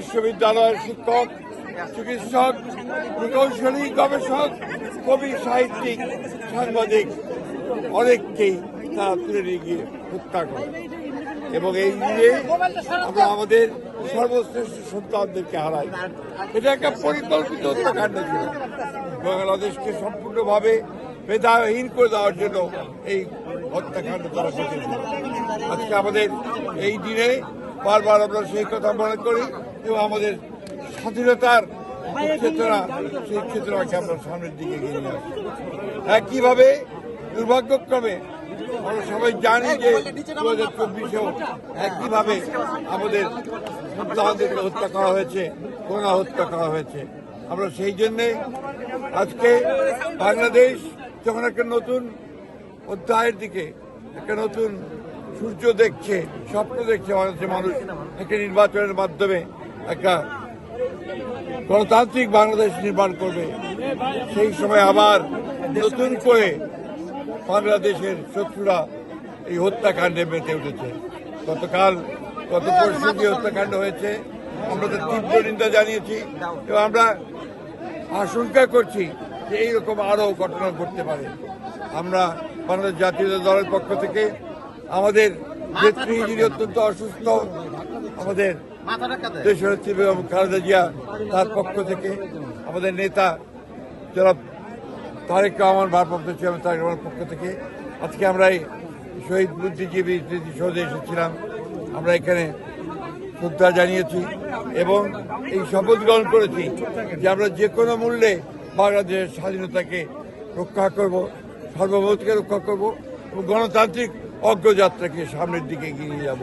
বিশ্ববিদ্যালয়ের শিক্ষক, চিকিৎসক, প্রকৌশলী, গবেষক, কবি, সাহিত্যিক, সাংবাদিক অনেককেই তারা তুলে নিয়ে গিয়ে হত্যা করে এবং এই নিয়ে আমরা আমাদের সর্বশ্রেষ্ঠ সন্তানদেরকে হারাই। এটা একটা পরিকল্পিত হত্যাকাণ্ড ছিল। বাংলাদেশকে সম্পূর্ণভাবে মেধাহীন করে দেওয়ার জন্য এই হত্যাকাণ্ড তারা ঘটেছিল। আজকে আমাদের এই দিনে বারবার আমরা সেই কথা মনে করি এবং আমাদের স্বাধীনতার চেতনা, সেই চেতনাকে আমরা সামনের দিকে এগিয়ে নিয়ে আসি। একইভাবে দুর্ভাগ্যক্রমে আমরা সবাই জানি যে 2024-এও একইভাবে আমাদের সন্তানদেরকে হত্যা করা হয়েছে, করোনা হত্যা করা হয়েছে। আমরা সেই জন্যে আজকে বাংলাদেশ যখন একটা নতুন অধ্যায়ের দিকে, একটা নতুন সূর্য দেখছে, স্বপ্ন দেখছে বাংলাদেশের মানুষ, একটা নির্বাচনের মাধ্যমে একটা গণতান্ত্রিক বাংলাদেশ নির্মাণ করবে, সেই সময় আবার নতুন করে বাংলাদেশের শত্রুরা এই হত্যাকাণ্ডে মেতে উঠেছে। গত পরশু যে হত্যাকাণ্ড হয়েছে আমরা তো তীব্র নিন্দা জানিয়েছি এবং আমরা আশঙ্কা করছি যে এইরকম আরও ঘটনা ঘটতে পারে। আমরা বাংলাদেশ জাতীয় দলের পক্ষ থেকে আমাদের নেত্রী, যিনি অত্যন্ত অসুস্থ, আমাদের দেশনেত্রী বেগম খালেদা জিয়া, তার পক্ষ থেকে আমাদের নেতা যারা তারেক রহমান, ভারপ্রাপ্ত চেয়ারম্যান তারেক রহমানের পক্ষ থেকে আজকে আমরা এই শহীদ বুদ্ধিজীবী স্মৃতিসৌধে এসেছিলাম। আমরা এখানে শ্রদ্ধা জানিয়েছি এবং এই শপথ গ্রহণ করেছি যে আমরা যে কোনো মূল্যে বাংলাদেশের স্বাধীনতাকে রক্ষা করব, সার্বভৌমত্বকে রক্ষা করব এবং গণতান্ত্রিক অগ্রযাত্রাকে সামনের দিকে এগিয়ে নিয়ে যাব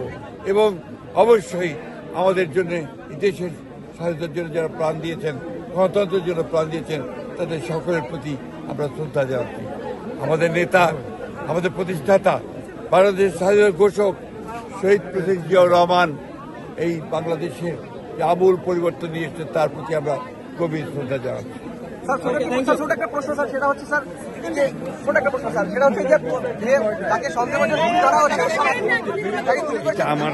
এবং অবশ্যই আমাদের জন্য দেশের স্বাধীনতার জন্য যারা প্রাণ দিয়েছেন, গণতন্ত্রের জন্য প্রাণ দিয়েছেন, তাদের সকলের প্রতি আমরা শ্রদ্ধা জানাচ্ছি। আমাদের নেতা, আমাদের প্রতিষ্ঠাতা, বাংলাদেশ স্বাধীনতার ঘোষক শহীদ প্রেসিডেন্ট জিয়াউর রহমান এই বাংলাদেশের যে আমূল পরিবর্তন নিয়ে এসেছেন তার প্রতি আমরা গভীর শ্রদ্ধা জানাচ্ছি। ছোট একটা প্রশ্ন স্যার, সেটা হচ্ছে স্যার যে তাকে সন্দেহ আমার